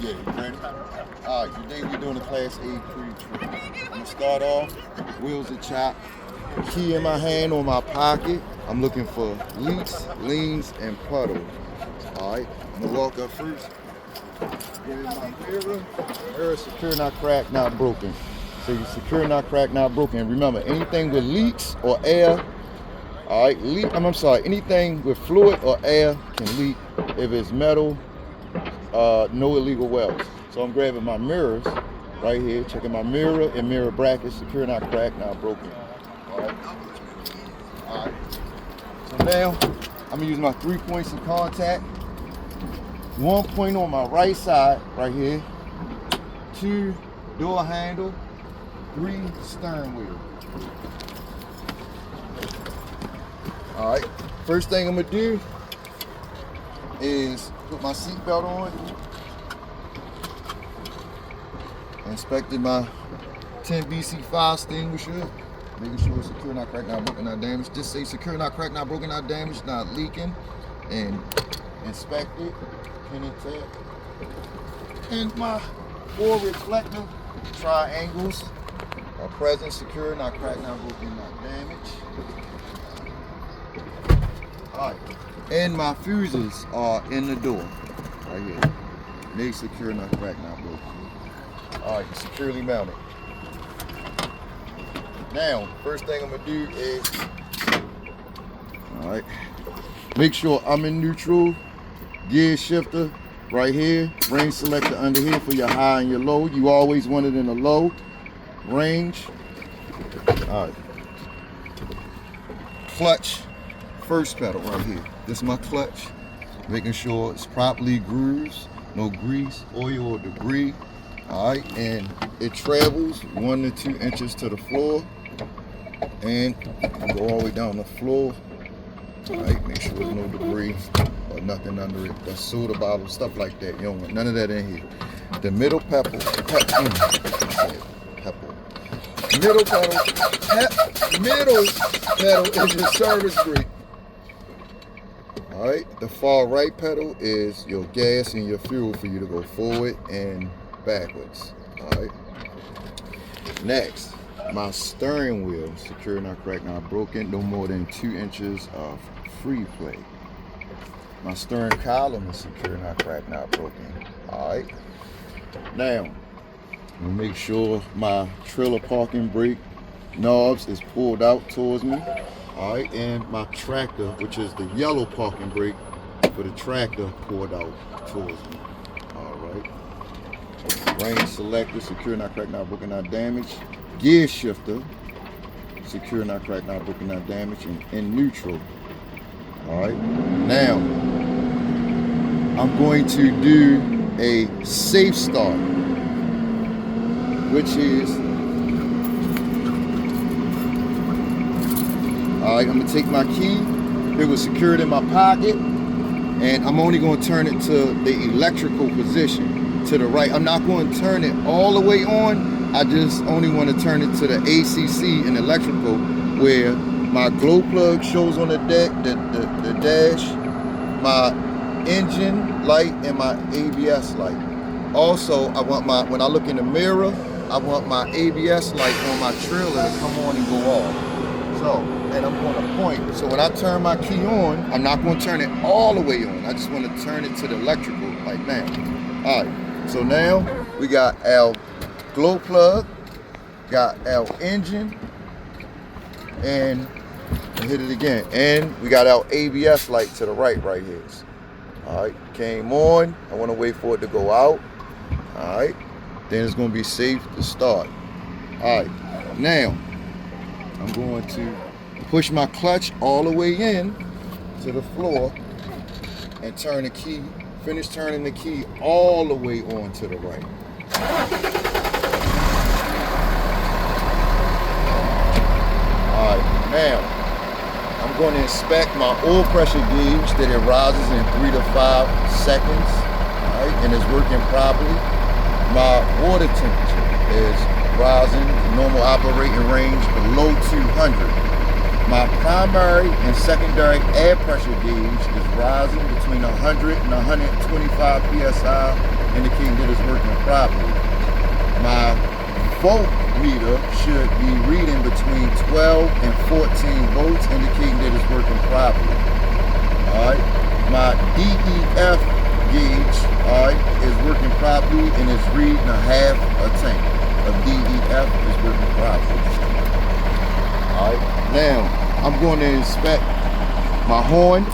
Yeah, you ready? All right, today we're doing a Class A pre-trip. I'm gonna start off, wheels are chopped, key in my hand on my pocket. I'm looking for leaks, leans, and puddles. All right, I'm gonna walk up first. Get in my mirror. Mirror secure, not cracked, not broken. So you secure, not cracked, not broken. Remember, anything with leaks or air, all right, I'm sorry, anything with fluid or air can leak. If it's metal, no illegal welds. So I'm grabbing my mirrors right here, checking my mirror and mirror brackets, secure, not cracked, not broken. All right. All right. So now I'm gonna use my 3 points of contact. 1 point on my right side, right here. 2 door handle. 3 steering wheel. All right. First thing I'm gonna do is put my seatbelt on. Inspected my 10 BC5 extinguisher, making sure it's secure, not cracked, not broken, not damaged. Just say secure, not cracked, not broken, not damaged, not leaking. And inspect it, pin and tap. And my 4 reflective triangles are present, secure, not cracked, not broken, not damaged. All right, and my fuses are in the door, right here. They secure, not cracked, not broken. All right, securely mounted. Now, first thing I'm gonna do is, all right, make sure I'm in neutral. Gear shifter right here. Range selector under here for your high and your low. You always want it in the low range. All right. Clutch, first pedal right here. This is my clutch. Making sure it's properly grooved, no grease, oil, or debris. All right, and it travels 1 to 2 inches to the floor and go all the way down the floor. All right, make sure there's no debris or nothing under it. That's soda bottles, stuff like that. You don't want none of that in here. The middle middle pedal is your service brake. All right, the far right pedal is your gas and your fuel for you to go forward and backwards. All right. Next, my steering wheel, secure, not cracked, not broken, no more than 2 inches of free play. My steering column is secure, not cracked, not broken. All right. Now, I'm gonna make sure my trailer parking brake knobs is pulled out towards me. All right, and my tractor, which is the yellow parking brake for the tractor, pulled out towards me. All right. Range selector, secure, not cracked, not broken, not damaged. Gear shifter, secure, not cracked, not broken, not damaged, and in neutral. All right. Now, I'm going to do a safe start, which is, all right, I'm gonna take my key. It was secured in my pocket, and I'm only gonna turn it to the electrical position. To the right. I'm not going to turn it all the way on. I just only want to turn it to the ACC and electrical, where my glow plug shows on the deck, the dash, my engine light, and my ABS light. Also, I want when I look in the mirror, I want my ABS light on my trailer to come on and go off. So, and I'm going to point. So when I turn my key on, I'm not going to turn it all the way on. I just want to turn it to the electrical like that. All right. So now we got our glow plug, got our engine, and hit it again. And we got our ABS light to the right here. All right, came on. I want to wait for it to go out. All right, then it's going to be safe to start. All right, now I'm going to push my clutch all the way in to the floor and turn the key. Finish turning the key all the way on to the right. All right, now I'm going to inspect my oil pressure gauge that it rises in 3 to 5 seconds, all right, and it's working properly. My water temperature is rising, normal operating range below 200. My primary and secondary air pressure gauge is rising between 100 and 125 psi indicating that it's working properly. My volt meter should be reading between 12 and 14 volts, indicating that it's working properly. All right, my DEF gauge, all right, is working properly and it's reading a half a tank of DEF is working properly. All right, now I'm going to inspect my horn,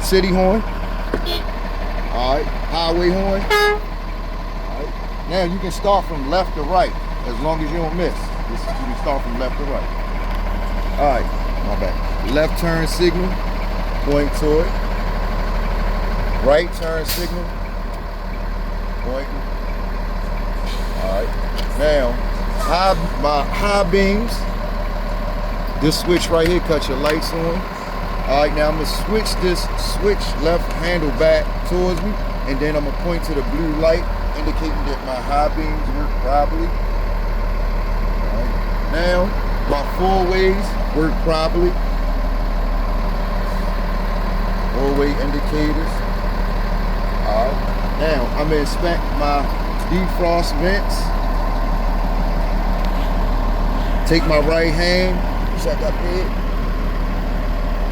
city horn, all right, highway horn. All right, now you can start from left to right as long as you don't miss. You can start from left to right. All right, my bad. Left turn signal, point to it. Right turn signal, pointing. All right, now my high beams, this switch right here cuts your lights on. All right, now I'm gonna switch this left handle back towards me, and then I'm gonna point to the blue light, indicating that my high beams work properly. All right, now my four-ways work properly. Four-way indicators. All right, now I'm gonna inspect my defrost vents. Take my right hand, check up here,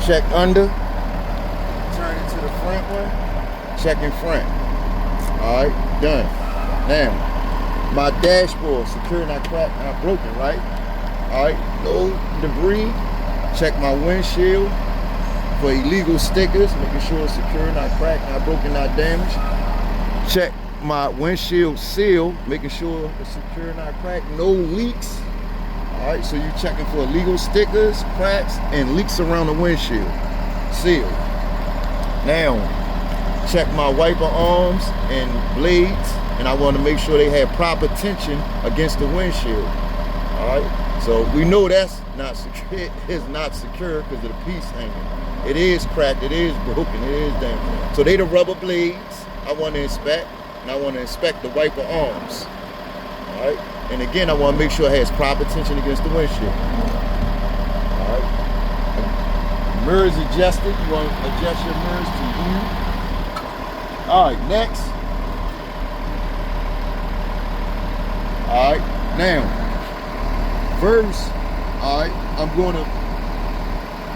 check under, turn it to the front one, check in front. All right, done. Now, my dashboard, secure, not cracked, not broken, right? All right, no debris. Check my windshield for illegal stickers, making sure it's secure, not cracked, not broken, not damaged. Check my windshield seal, making sure it's secure, not cracked, no leaks. All right, so you're checking for illegal stickers, cracks, and leaks around the windshield. Seal. Now, check my wiper arms and blades, and I want to make sure they have proper tension against the windshield. All right, so we know that's not secure. It is not secure because of the piece hanging. It is cracked, it is broken, it is damaged. So they the rubber blades I want to inspect, and I want to inspect the wiper arms. All right, and again, I want to make sure it has proper tension against the windshield. All right, mirrors adjusted. You want to adjust your mirrors to view. All right, next. All right, now, first, all right, I'm going to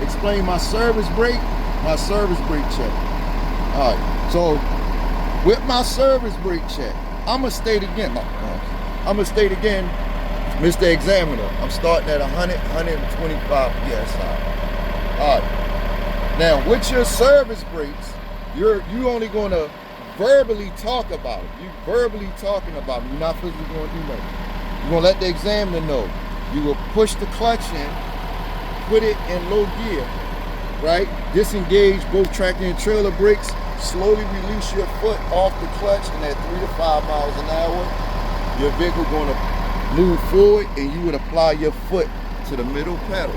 explain my service brake check. All right, so with my service brake check, I'm gonna state again, Mr. Examiner, I'm starting at 125 PSI. All right, now with your service brakes, you only gonna verbally talk about it. You verbally talking about it. You're not physically gonna do nothing. You're gonna let the examiner know. You will push the clutch in, put it in low gear, right? Disengage both tractor and trailer brakes, slowly release your foot off the clutch, and at 3 to 5 miles an hour, your vehicle gonna move forward, and you would apply your foot to the middle pedal.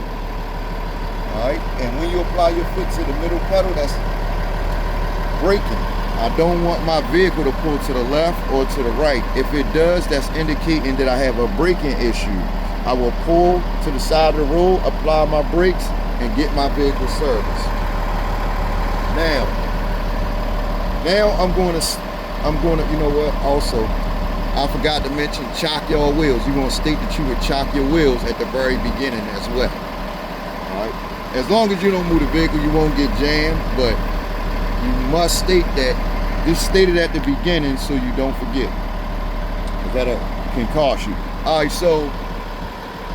All right, and when you apply your foot to the middle pedal, that's braking. I don't want my vehicle to pull to the left or to the right. If it does, that's indicating that I have a braking issue. I will pull to the side of the road, apply my brakes, and get my vehicle serviced. Now I'm going to, you know what, also, I forgot to mention chock your wheels. You're going to state that you would chock your wheels at the very beginning as well. All right. As long as you don't move the vehicle, you won't get jammed, but you must state that this stated at the beginning so you don't forget, because that can cost you. All right, so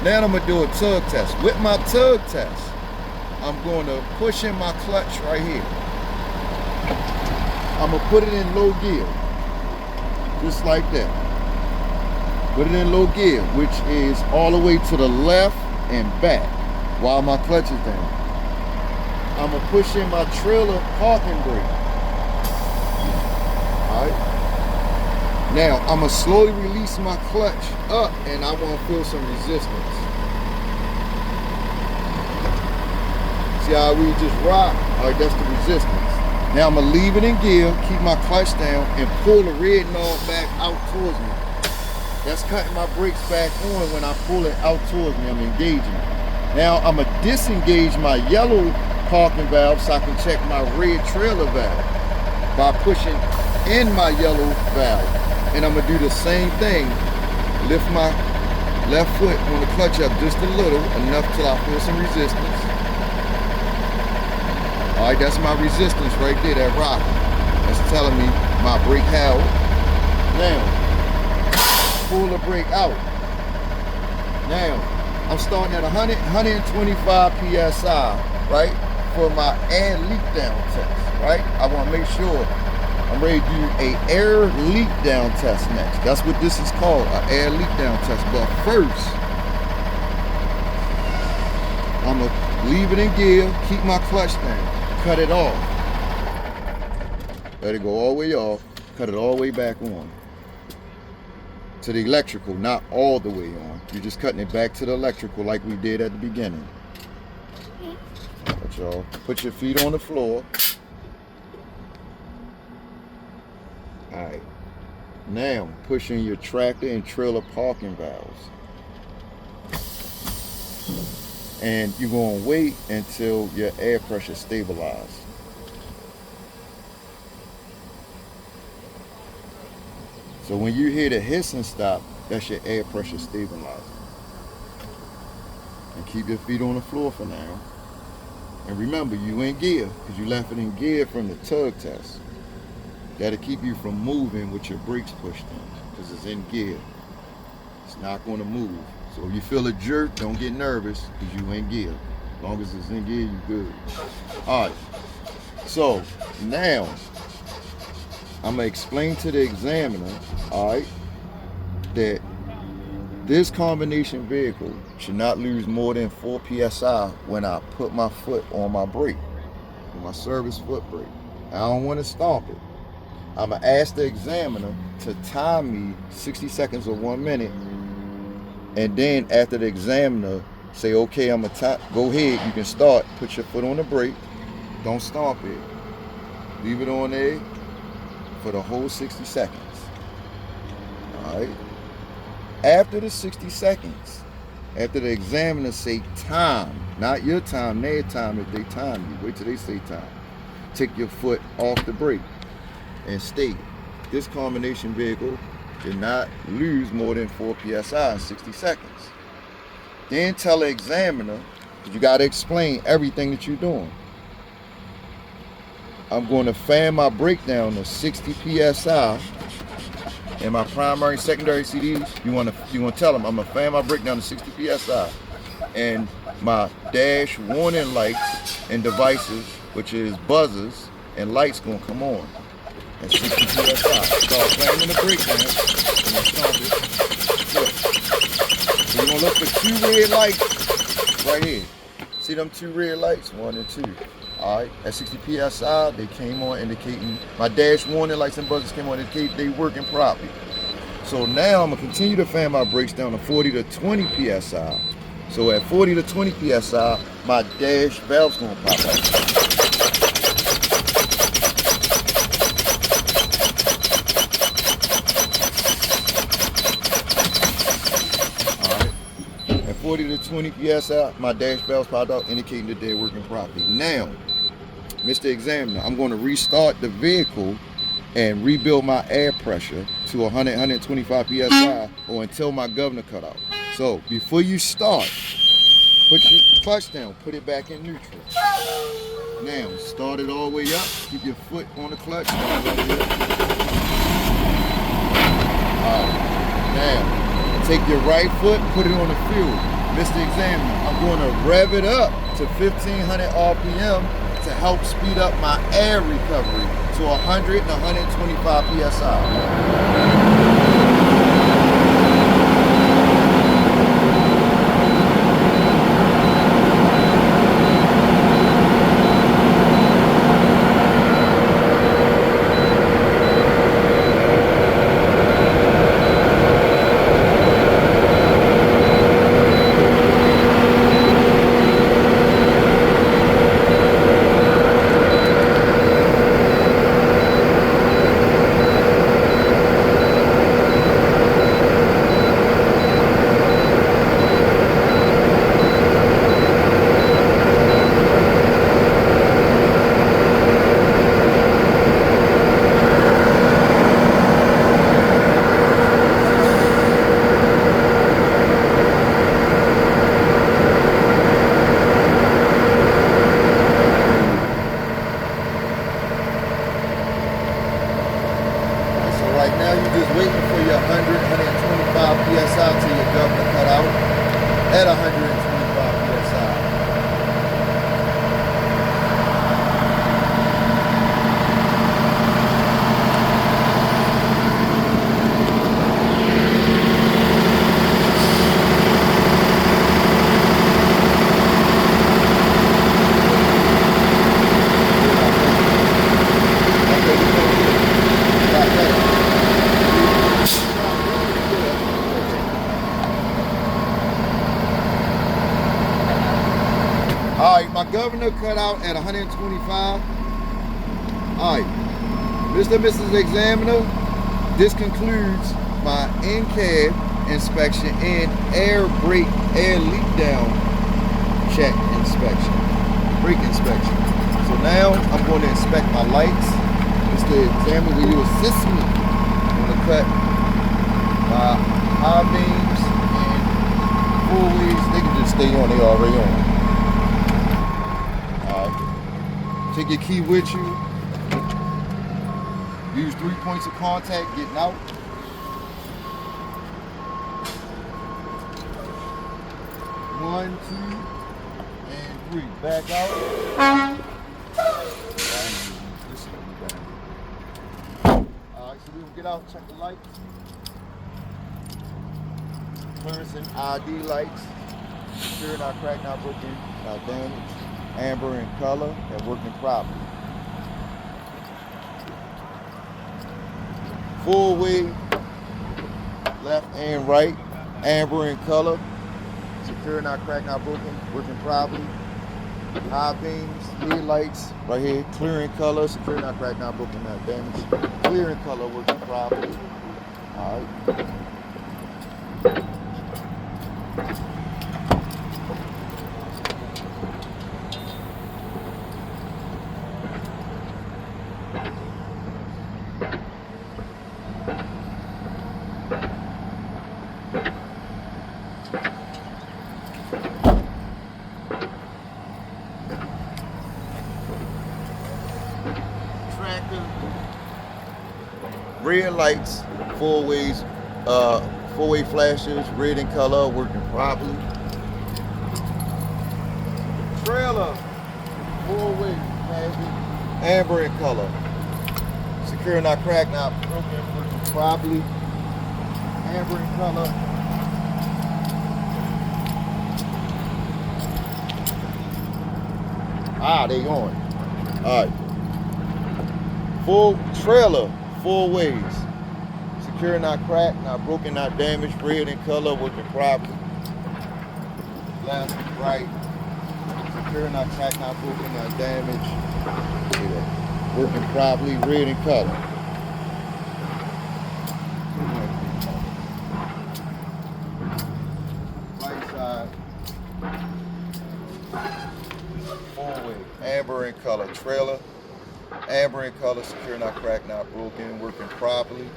now I'm gonna do a tug test. With my tug test, I'm going to push in my clutch right here. I'm gonna put it in low gear, just like that. Put it in low gear, which is all the way to the left and back while my clutch is down. I'm gonna push in my trailer parking brake. All right. Now I'm gonna slowly release my clutch up, and I want to feel some resistance. See how we just rock? All right, that's the resistance. Now I'm gonna leave it in gear, keep my clutch down, and pull the red knob back out towards me. That's cutting my brakes back on. When I pull it out towards me, I'm engaging. Now I'm gonna disengage my yellow parking valve so I can check my red trailer valve by pushing in my yellow valve. and I'm gonna do the same thing. Lift my left foot on the clutch up just a little, enough till I feel some resistance. All right, that's my resistance right there, that rock. That's telling me my brake held. Now, pull the brake out. Now, I'm starting at 125 PSI, right? For my air leak down test, right? I wanna make sure I'm ready to do an air leak down test next. That's what this is called, an air leak down test. But first, I'm gonna leave it in gear, keep my clutch down, cut it off. Let it go all the way off, cut it all the way back on. To the electrical, not all the way on. You're just cutting it back to the electrical like we did at the beginning. But y'all, put your feet on the floor. Alright, now pushing your tractor and trailer parking valves. And you're going to wait until your air pressure stabilizes. So when you hear the hissing stop, that's your air pressure stabilizer. And keep your feet on the floor for now. And remember, you in gear, because you left it in gear from the tug test. That'll keep you from moving with your brakes pushed in, because it's in gear. It's not going to move. So if you feel a jerk, don't get nervous, because you in gear. As long as it's in gear, you good. All right. So now, I'm going to explain to the examiner, all right, that this combination vehicle should not lose more than 4 PSI when I put my foot on my brake, on my service foot brake. I don't want to stomp it. I'm going to ask the examiner to time me 60 seconds or 1 minute. And then after the examiner say, okay, I'm going to go ahead, you can start, put your foot on the brake. Don't stomp it. Leave it on there for the whole 60 seconds. All right. After the 60 seconds, after the examiner say time, not your time, their time if they time you. Wait till they say time. Take your foot off the brake and stay. This combination vehicle did not lose more than 4 PSI in 60 seconds. Then tell the examiner, you got to explain everything that you're doing. I'm going to fan my brake down to 60 PSI. And my primary and secondary CDs, you want to tell them I'm going to fan my brake down to 60 PSI. And my dash warning lights and devices, which is buzzers and lights, going to come on at 60 PSI. Start fanning the brake down and then stop it. So you're going to look for 2 red lights right here. See them 2 red lights? 1 and 2. All right, at 60 PSI, they came on indicating, my dash warning lights and buzzers came on indicating they working properly. So now I'm gonna continue to fan my brakes down to 40 to 20 PSI. So at 40 to 20 PSI, my dash valve's gonna pop out. All right, at 40 to 20 PSI, my dash valve's popped out, indicating that they're working properly. Now, Mr. Examiner, I'm going to restart the vehicle and rebuild my air pressure to 125 PSI or until my governor cut out. So before you start, put your clutch down, put it back in neutral. Now, start it all the way up, keep your foot on the clutch. Now, take your right foot, put it on the fuel. Mr. Examiner, I'm going to rev it up to 1500 RPM to help speed up my air recovery to 100 and 125 PSI. looking for your 100, 125 PSI till your governor cut out at 125 PSI. Alright, my governor cut out at 125. Alright, Mr. and Mrs. Examiner, this concludes my in-cab inspection and air brake, air leak down check inspection, brake inspection. So now I'm going to inspect my lights. Mr. Examiner, will you assist me? I'm going to cut my high beams and full ways. They can just stay on, they already on. Take your key with you. Use 3 points of contact getting out. One, two, and three. Back out. Alright, so we'll get out, check the lights. Clearance and ID lights. Sure, not cracked, not broken, not damaged. Amber in color and working properly. Full way, left and right, amber in color, secure, not cracked, not broken, working properly. High beams, headlights, right here, clear in color, secure, not cracked, not broken, not damaged. Clear in color, working properly. All right. Red lights, four-way flashes, red in color, working properly. Trailer, four-way flashes, amber in color. Secure, not cracked, not broken, working properly. Amber in color. They on. All right. Full trailer, 4 ways. Secure, not cracked, not broken, not damaged, red in color, working properly. Left, right. Secure, not cracked, not broken, not damaged. Working properly, red in color. Right side. 4-way, amber in color, trailer. Amber in color, secure, not cracked, not broken, working properly.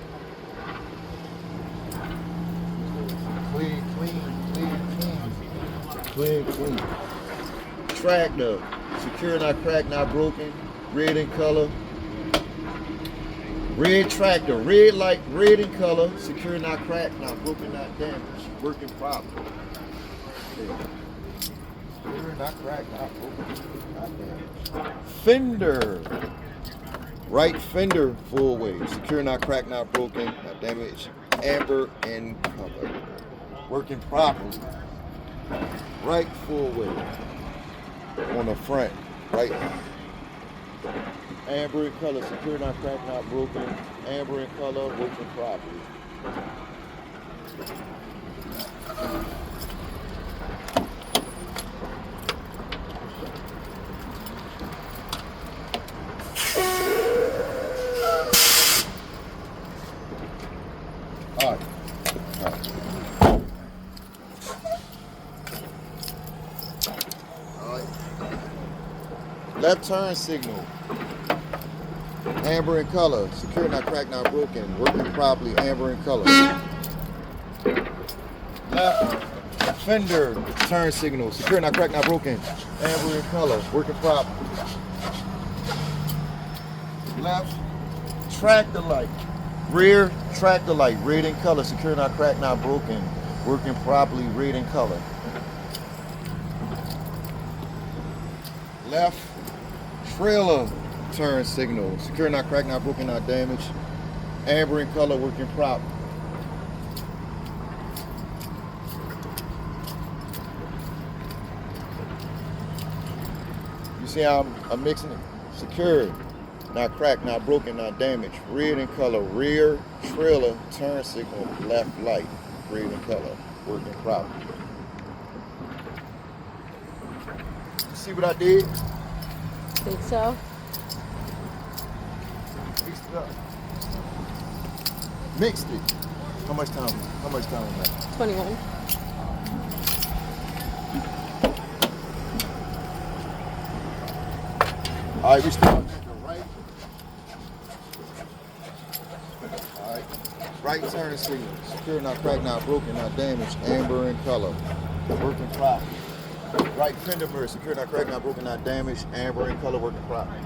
Clean. Tractor, secure, not cracked, not broken, red in color. Red tractor, red light, red in color, secure, not cracked, not broken, not damaged, working properly. Secure, not cracked, not broken, not damaged. Fender. Right fender, full way. Secure, not cracked, not broken, not damaged. Amber in color. Working properly. Right full way. On the front, right. Amber in color, secure, not cracked, not broken. Amber in color, working properly. Left turn signal, amber in color, secure, not cracked, not broken, working properly, amber in color. Left fender turn signal, secure, not cracked, not broken, amber in color, working properly. Left tractor light, rear tractor light, red in color, secure, not cracked, not broken, working properly, red in color. Left trailer turn signal, secure, not cracked, not broken, not damaged, amber in color, working properly. You see how I'm mixing it? Secure, not cracked, not broken, not damaged. Red in color, rear trailer turn signal, left light, red in color, working properly. You see what I did? Think so? Mixed it up. Mixed it. How much time was that? 21. All right, we start at the right. All right. Right turn signal. Secure, not cracked, not broken, not damaged. Amber in color. Working properly. Right fender mirror. Secure, not cracked, not broken, not damaged. Amber in color. Working properly.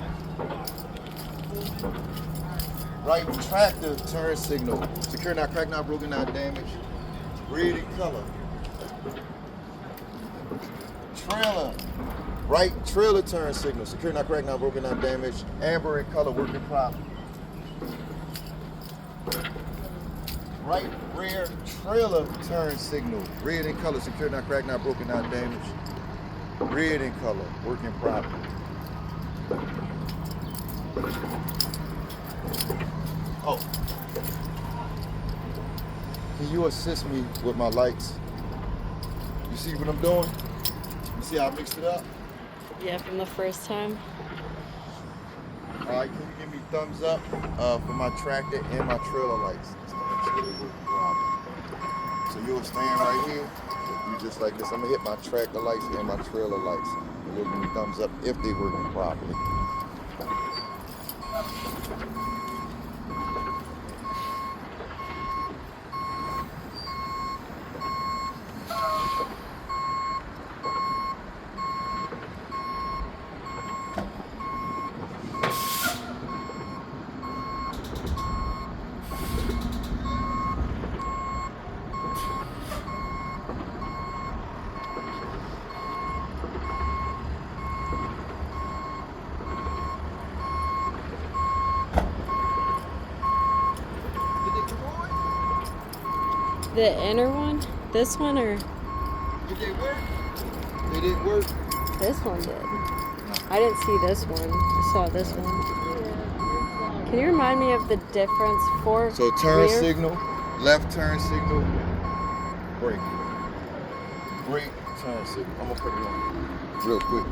Right tractor turn signal. Secure, not cracked, not broken, not damaged. Red in color. Trailer. Right trailer turn signal. Secure, not cracked, not broken, not damaged. Amber in color, working properly. Right rear trailer turn signal. Red in color. Secure, not cracked, not broken, not damaged. Red in color, working properly. Oh. Can you assist me with my lights? You see what I'm doing? You see how I mixed it up? Yeah, from the first time. All right, can you give me thumbs up for my tractor and my trailer lights? So you'll stand right here. You just like this. I'm gonna hit my tractor lights and my trailer lights. And you'll give me thumbs up if they're working properly. The inner one? This one or? Did they work? They didn't work. This one did. I didn't see this one. I saw this one. Can you remind me of the difference for So turn rear? signal, left turn signal, brake. Brake, turn signal. I'm gonna put it on real quick.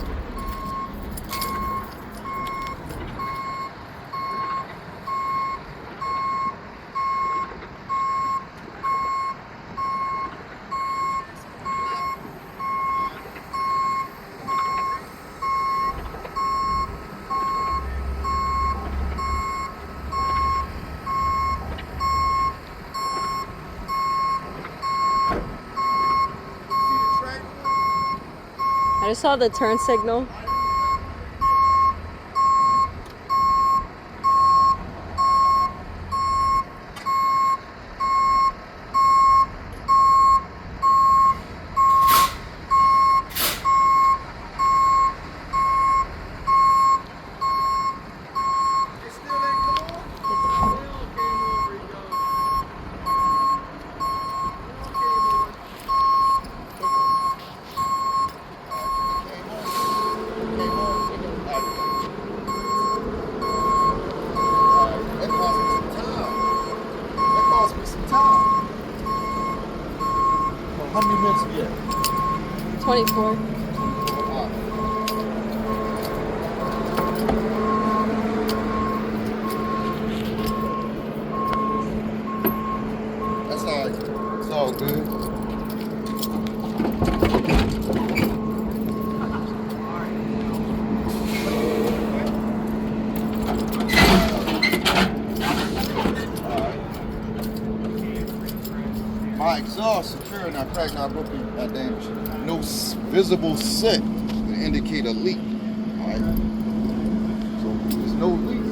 I just saw the turn signal. How many minutes we at? 24. That's all right. It's all good. My exhaust secure, not cracked, not broken, not damaged. No visible set to indicate a leak. Alright. So there's no leaks.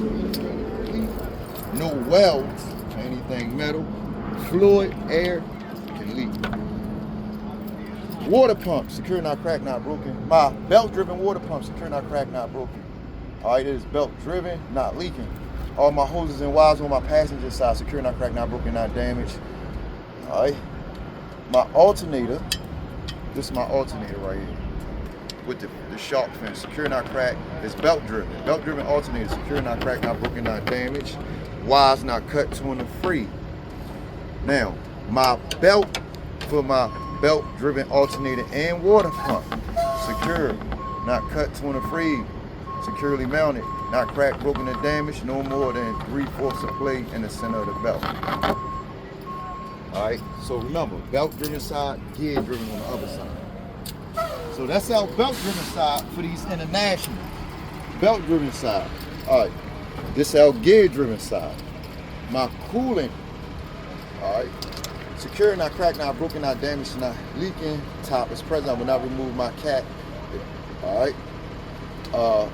No welds or anything. everything metal. Fluid, air can leak. Water pump, secure, not cracked, not broken. My belt-driven water pump, secure, not cracked, not broken. All right, it is belt-driven, not leaking. All my hoses and wires on my passenger side, secure, not cracked, not broken, not damaged. All right. My alternator, this is my alternator right here with the shark fin, secure, not cracked. It's belt-driven. Belt-driven alternator, secure, not cracked, not broken, not damaged. Wires not cut, torn, or free. Now, my belt for my belt-driven alternator and water pump, secure, not cut, torn, or free, securely mounted, not cracked, broken, or damaged, no more than 3/4 of play in the center of the belt. All right, so remember, belt-driven side, gear-driven on the other side. So that's our belt-driven side for these international. Belt-driven side. All right, this is our gear-driven side. My coolant, all right, secure, not cracked, not broken, not damaged, not leaking. Top is present. I will not remove my cap. All right.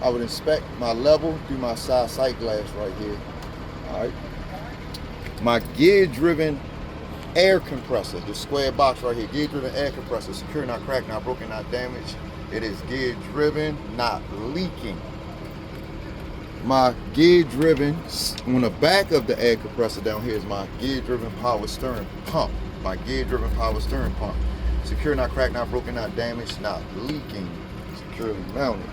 I would inspect my level through my side sight glass right here. All right. My gear-driven air compressor, the square box right here, gear-driven air compressor, secure, not cracked, not broken, not damaged. It is gear-driven, not leaking. My gear-driven, on the back of the air compressor down here is my gear-driven power steering pump. My gear-driven power steering pump. Secure, not cracked, not broken, not damaged, not leaking. Securely mounted.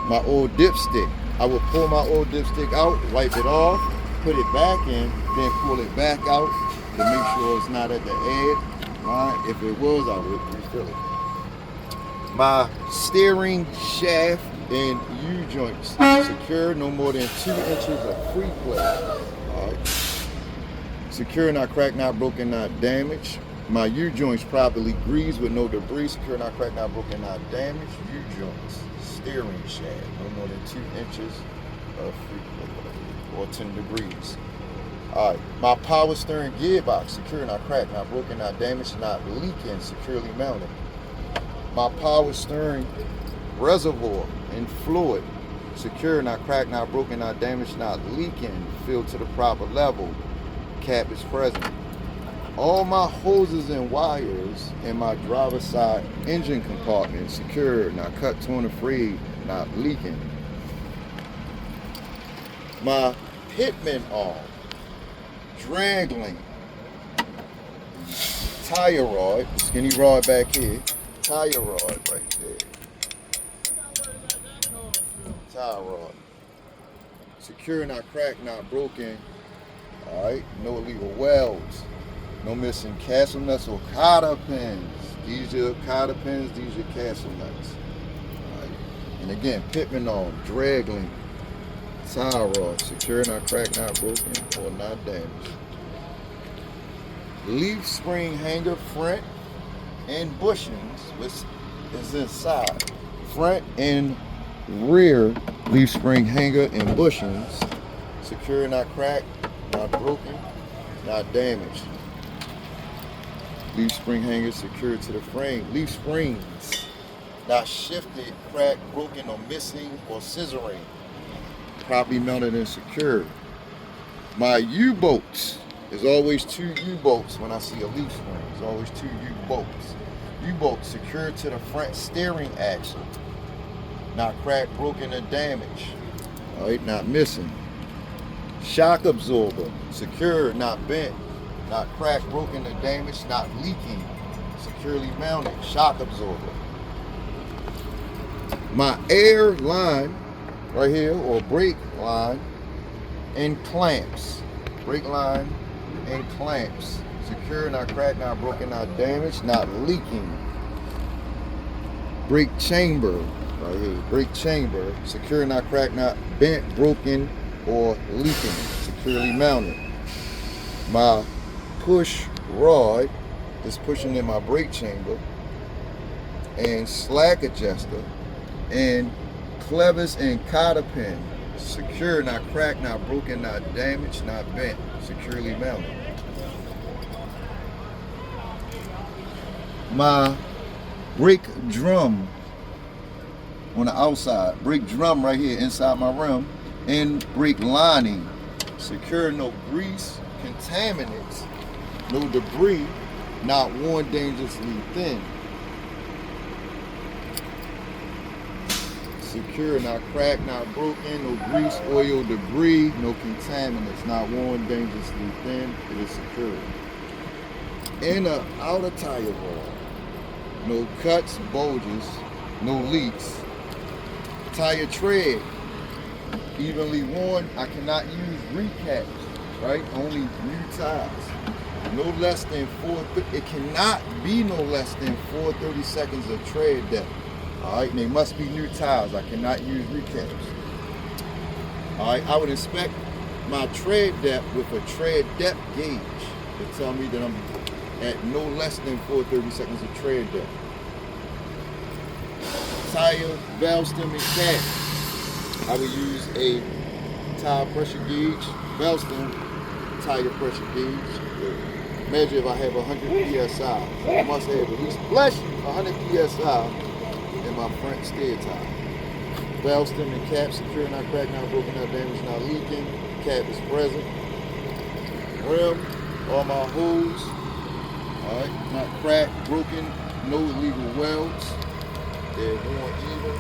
My oil dipstick. I will pull my oil dipstick out, wipe it off, put it back in, then pull it back out to make sure it's not at the edge. Right? If it was, I would refill it. My steering shaft and U-joints secure, no more than 2 inches of free play. All right. Secure, not cracked, not broken, not damaged. My U-joints properly greased with no debris. Secure, not cracked, not broken, not damaged. U-joints, steering shaft, no more than 2 inches of free play, or 10 degrees. All right, my power steering gearbox, secure, not cracked, not broken, not damaged, not leaking, securely mounted. My power steering reservoir and fluid, secure, not cracked, not broken, not damaged, not leaking, filled to the proper level. Cap is present. All my hoses and wires in my driver's side engine compartment, secure, not cut, torn, or free, not leaking. My pitman arm, drag link, tire rod, skinny rod back here, tire rod right there, tire rod, secure, not cracked, not broken. All right, no illegal welds, no missing castle nuts or cotter pins. These are cotter pins, these are castle nuts. All right. And again, pitman arm, drag link, tire rod, secure, not cracked, not broken, or not damaged. Leaf spring hanger, front and bushings, which is inside. Front and rear leaf spring hanger and bushings, secure, not cracked, not broken, not damaged. Leaf spring hangers secured to the frame. Leaf springs not shifted, cracked, broken, or missing, or scissoring. Properly mounted and secured. My U-bolts, there's always 2 U-bolts when I see a leaf spring. There's always 2 U-bolts. U-bolts secured to the front steering axle. Not cracked, broken, or damaged. All right, not missing. Shock absorber, secured, not bent, not cracked, broken, or damaged, not leaking, securely mounted, shock absorber. My air line, right here, or brake line, and clamps. Brake line and clamps, secure, not cracked, not broken, not damaged, not leaking. Brake chamber, right here, brake chamber, secure, not cracked, not bent, broken, or leaking, securely mounted. My push rod is pushing in my brake chamber, and slack adjuster, and clevis and cotter pin, secure, not cracked, not broken, not damaged, not bent, securely mounted. My brake drum on the outside, brake drum right here inside my rim, and brake lining, secure, no grease contaminants, no debris, not worn dangerously thin. Secure, not cracked, not broken, no grease, oil, debris, no contaminants, not worn dangerously thin. It is secure. Inner outer tire wall, no cuts, bulges, no leaks. Tire tread, evenly worn. I cannot use recaps, right? Only new tires. No less than it cannot be no less than 430 seconds of tread depth. All right, and they must be new tires. I cannot use recaps. All right, I would inspect my tread depth with a tread depth gauge to tell me that I'm at no less than 430 seconds of tread depth. Tire, valve stem, and cap. I would use a tire pressure gauge, valve stem, tire pressure gauge. Measure if I have 100 psi. I must have at least 100 psi in my front steer tire. Valve stem and cap secure, not cracked, not broken, not damaged, not leaking. Cap is present. Rim, all my holes, all right, not cracked, broken, no illegal welds. They're worn even.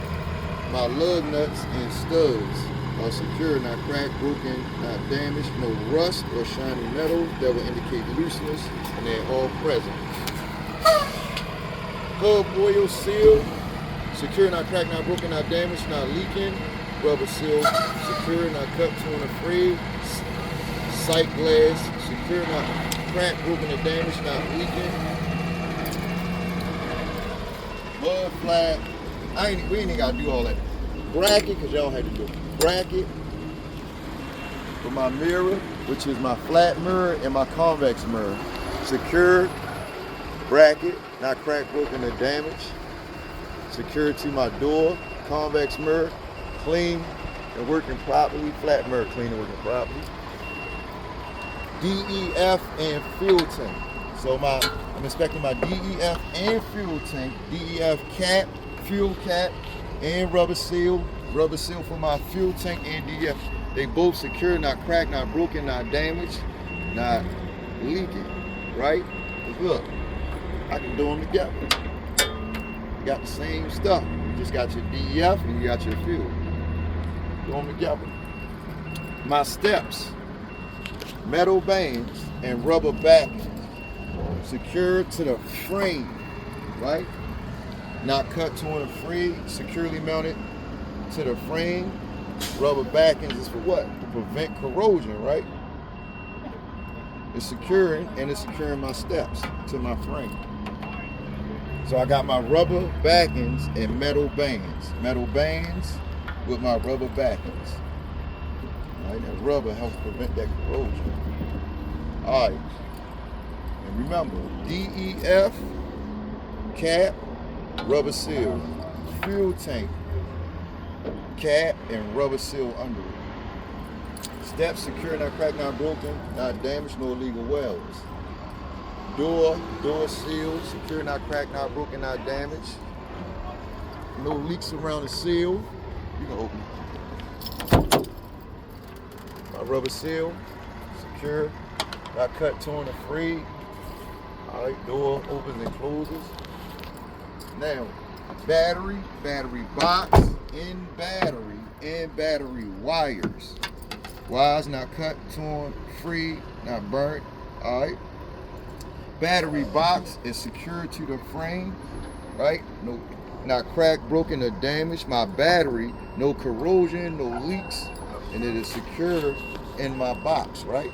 My lug nuts and studs are secure, not cracked, broken, not damaged, no rust or shiny metal that will indicate looseness, and they're all present. Hub oil seal, secure, not cracked, not broken, not damaged, not leaking. Rubber seal, secure, not cut, torn, or frayed. Sight glass, secure, not cracked, broken, or damaged, not leaking. Mud flat. We ain't gotta do all that. Bracket, because y'all had to do it. Bracket for my mirror, which is my flat mirror and my convex mirror. Secure bracket, not cracked, broken, or damaged. Secure to my door, convex mirror, clean and working properly. Flat mirror, clean and working properly. DEF and fuel tank. So I'm inspecting my DEF and fuel tank. DEF cap, fuel cap, and rubber seal. Rubber seal for my fuel tank and DEF. They both secure, not cracked, not broken, not damaged, not leaking, right? 'Cause look, I can do them together. You got the same stuff. You just got your DEF and you got your fuel. Do them together. My steps, metal bands and rubber backings, secured to the frame, right? Not cut, torn, or frayed, securely mounted to the frame. Rubber backings is for what? To prevent corrosion, right? It's securing, and it's securing my steps to my frame. So I got my rubber backings and metal bands. Metal bands with my rubber backings. All right, that rubber helps prevent that corrosion. All right, and remember, DEF, cap, rubber seal, fuel tank, cap, and rubber seal under it. Steps secure, not cracked, not broken, not damaged, no illegal welds. Door seal, secure, not cracked, not broken, not damaged. No leaks around the seal. You can open it. My rubber seal, secure, not cut, torn, or frayed. All right, door opens and closes. Now, battery box, and battery wires. Wires not cut, torn, free, not burnt. All right. Battery box is secured to the frame, right? No, not cracked, broken, or damaged. My battery, no corrosion, no leaks, and it is secure in my box, right?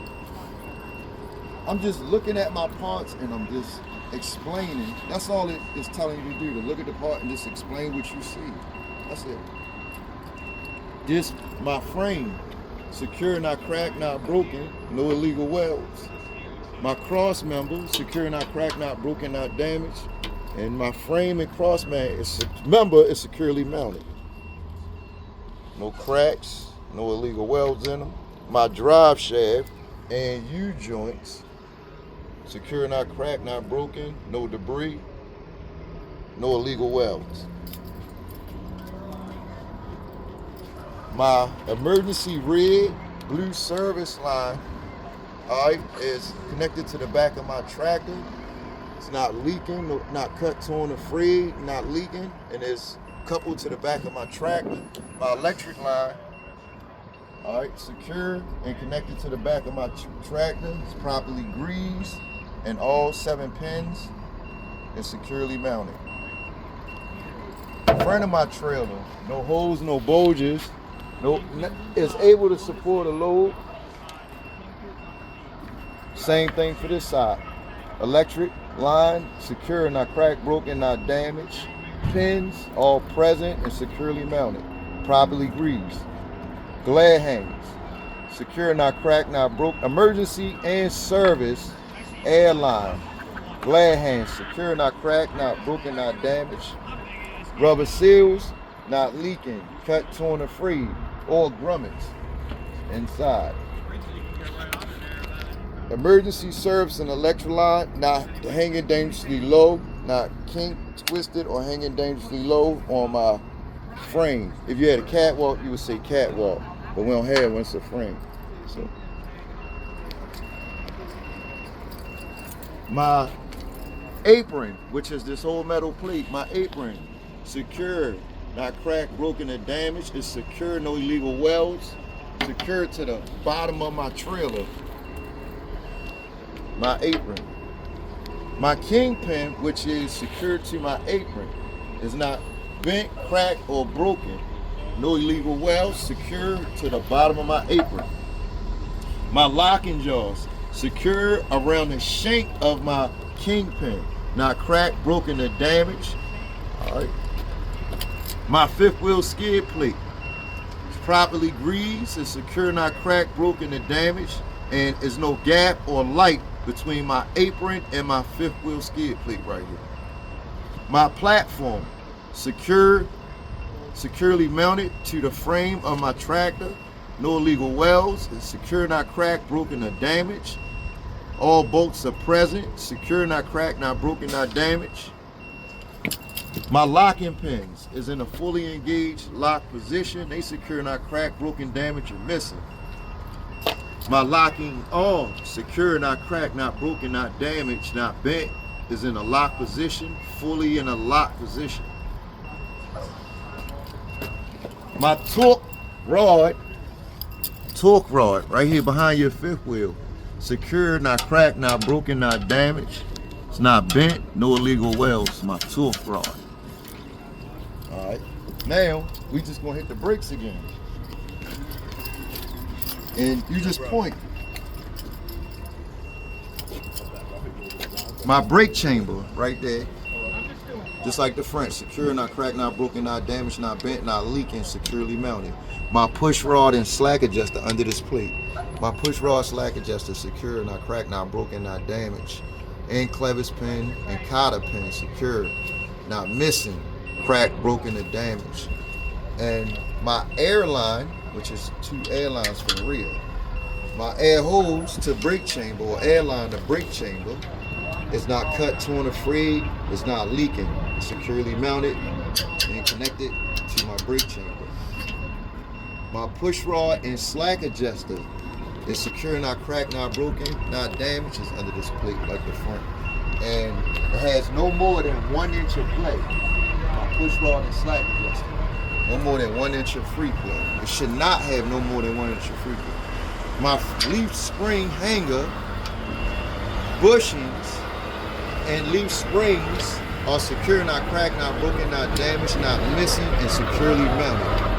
I'm just looking at my parts and I'm just explaining. That's all it is telling you to do, to look at the part and just explain what you see. That's it. This, my frame, secure, not cracked, not broken, no illegal welds. My cross member, secure, not cracked, not broken, not damaged. And my frame and cross member is securely mounted. No cracks, no illegal welds in them. My drive shaft and U-joints, secure, not cracked, not broken, no debris, no illegal welds. My emergency red, blue service line all right, is connected to the back of my tractor. It's not leaking, not cut, torn, or frayed, not leaking, and it's coupled to the back of my tractor. My electric line, all right, secure and connected to the back of my tractor. It's properly greased, and all 7 pins is securely mounted. Front of my trailer, no holes, no bulges, it's able to support a load. Same thing for this side. Electric line, secure, not cracked, broken, not damaged. Pins, all present and securely mounted. Properly greased. Glare hangers, secure, not cracked, not broke. Emergency and service air line. Glare hangers, secure, not cracked, not broken, not damaged. Rubber seals, not leaking, cut, torn, or frayed, or grommets inside. Emergency service and electric line, not hanging dangerously low, not kinked, twisted, or hanging dangerously low on my frame. If you had a catwalk, you would say catwalk, but we don't have one, it's a frame. So my apron, which is this whole metal plate, my apron, secure, not cracked, broken, or damaged. It's secure, no illegal welds. Secure to the bottom of my trailer. My apron. My kingpin, which is secured to my apron, is not bent, cracked, or broken. No illegal welds. Secure to the bottom of my apron. My locking jaws, secure around the shank of my kingpin, not cracked, broken, or damaged. All right. My fifth wheel skid plate is properly greased, it's secure, not cracked, broken, or damaged, and there's no gap or light between my apron and my fifth wheel skid plate right here. My platform, securely mounted to the frame of my tractor, no illegal welds, it's secure, not cracked, broken, or damaged. All bolts are present, secure, not cracked, not broken, not damaged. My locking pins is in a fully engaged lock position. They secure, not cracked, broken, damaged, or missing. My locking arm, secure, not cracked, not broken, not damaged, not bent, is in a lock position, fully in a lock position. My torque rod, right here behind your fifth wheel, secure, not cracked, not broken, not damaged. It's not bent, no illegal welds. My torque rod. All right, now we just gonna hit the brakes again. And you just point. My brake chamber right there, just like the front, secure, not cracked, not broken, not damaged, not bent, not leaking, securely mounted. My push rod and slack adjuster under this plate. My push rod slack adjuster, secure, not cracked, not broken, not damaged. And clevis pin and cotter pin, secure, not missing, cracked, broken, or damaged. And my air line, which is 2 air lines for the rear. My air hose to brake chamber, or air line to brake chamber, is not cut, torn, or frayed. It's not leaking. It's securely mounted and connected to my brake chamber. My push rod and slack adjuster is secure, not cracked, not broken, not damaged. It's under this plate like the front. And it has no more than 1 inch of play. My push rod and slack adjuster. No more than 1 inch of free play. It should not have no more than 1 inch of free play. My leaf spring hanger, bushings, and leaf springs are secure, not cracked, not broken, not damaged, not missing, and securely mounted.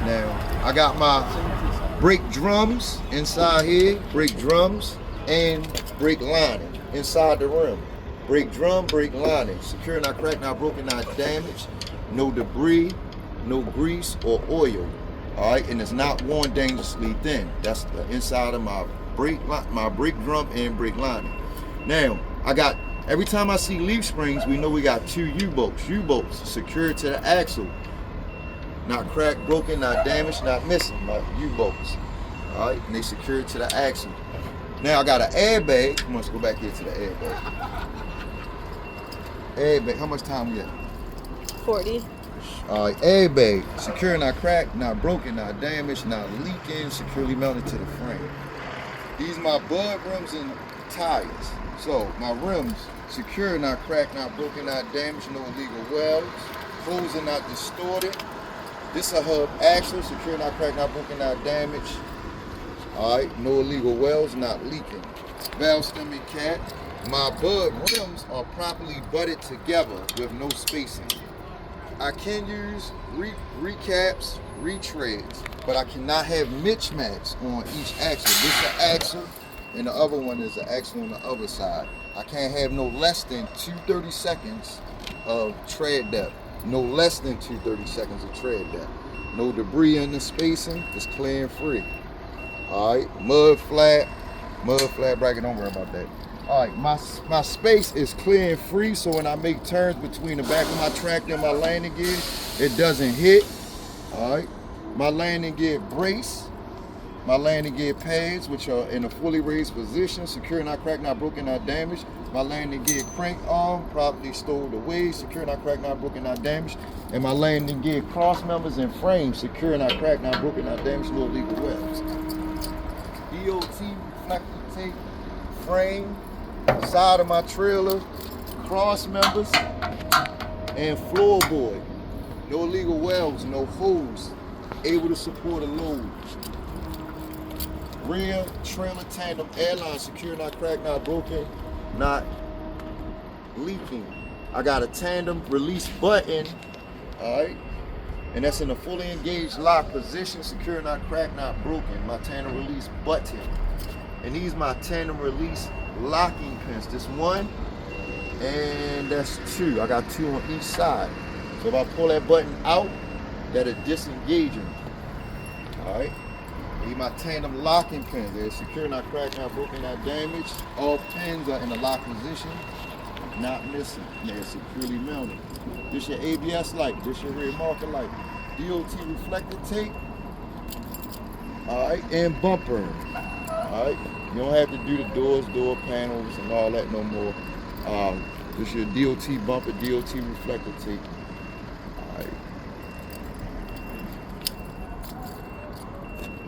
Now, I got my brake drums inside here, brake drums, and brake lining inside the rim. Brake drum, brake lining, secure, not cracked, not broken, not damaged, no debris, no grease or oil. All right, and it's not worn dangerously thin. That's the inside of my brake drum and brake lining. Now, I got, every time I see leaf springs, we know we got 2 U-bolts secured to the axle. Not cracked, broken, not damaged, not missing, my U-bolts. All right, and they secured to the axle. Now I got an airbag. Come on, let's go back here to the airbag. Airbag, how much time we got? 40. Airbag, secure, not cracked, not broken, not damaged, not leaking, securely mounted to the frame. These my bud rims and tires. So my rims, secure, not cracked, not broken, not damaged, no illegal welds. Holes are not distorted. This a hub axle, secure, not cracked, not broken, not damaged. Alright, no illegal welds, not leaking. Valve stem and cap. My bud rims are properly butted together with no spacing. I can use recaps, retreads, but I cannot have mismatch on each axle. This is an axle, and the other one is an axle on the other side. I can't have no less than 2/32 of tread depth. No less than 2/32 of tread depth. No debris in the spacing. It's clear and free. All right, mud flat bracket. Don't worry about that. All right, my space is clear and free, so when I make turns between the back of my tractor and my landing gear, it doesn't hit. All right, my landing gear brace, my landing gear pads, which are in a fully raised position, secure, not cracked, not broken, not damaged. My landing gear crank arm, properly stowed away, secure, not cracked, not broken, not damaged. And my landing gear cross members and frames, secure, not cracked, not broken, not damaged, no illegal welds. DOT reflective tape, frame, side of my trailer, cross members, and floorboard. No illegal welds, no holes, able to support a load. Rear trailer tandem airline, secure, not cracked, not broken, not leaking. I got a tandem release button, all right, and that's in a fully engaged lock position, secure, not cracked, not broken. My tandem release button, and these my tandem release locking pins. This one, and that's two. I got two on each side. So if I pull that button out, that'll disengage them. All right. These my tandem locking pins. They're secure, not cracked, not broken, not damaged. All pins are in a lock position, not missing. They're securely mounted. This your ABS light. This your rear marker light. DOT reflector tape. All right, and bumper. All right. You don't have to do the doors, door panels, and all that no more. This your DOT bumper, DOT reflector tape. All right.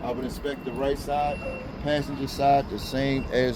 I would inspect the right side, passenger side, the same as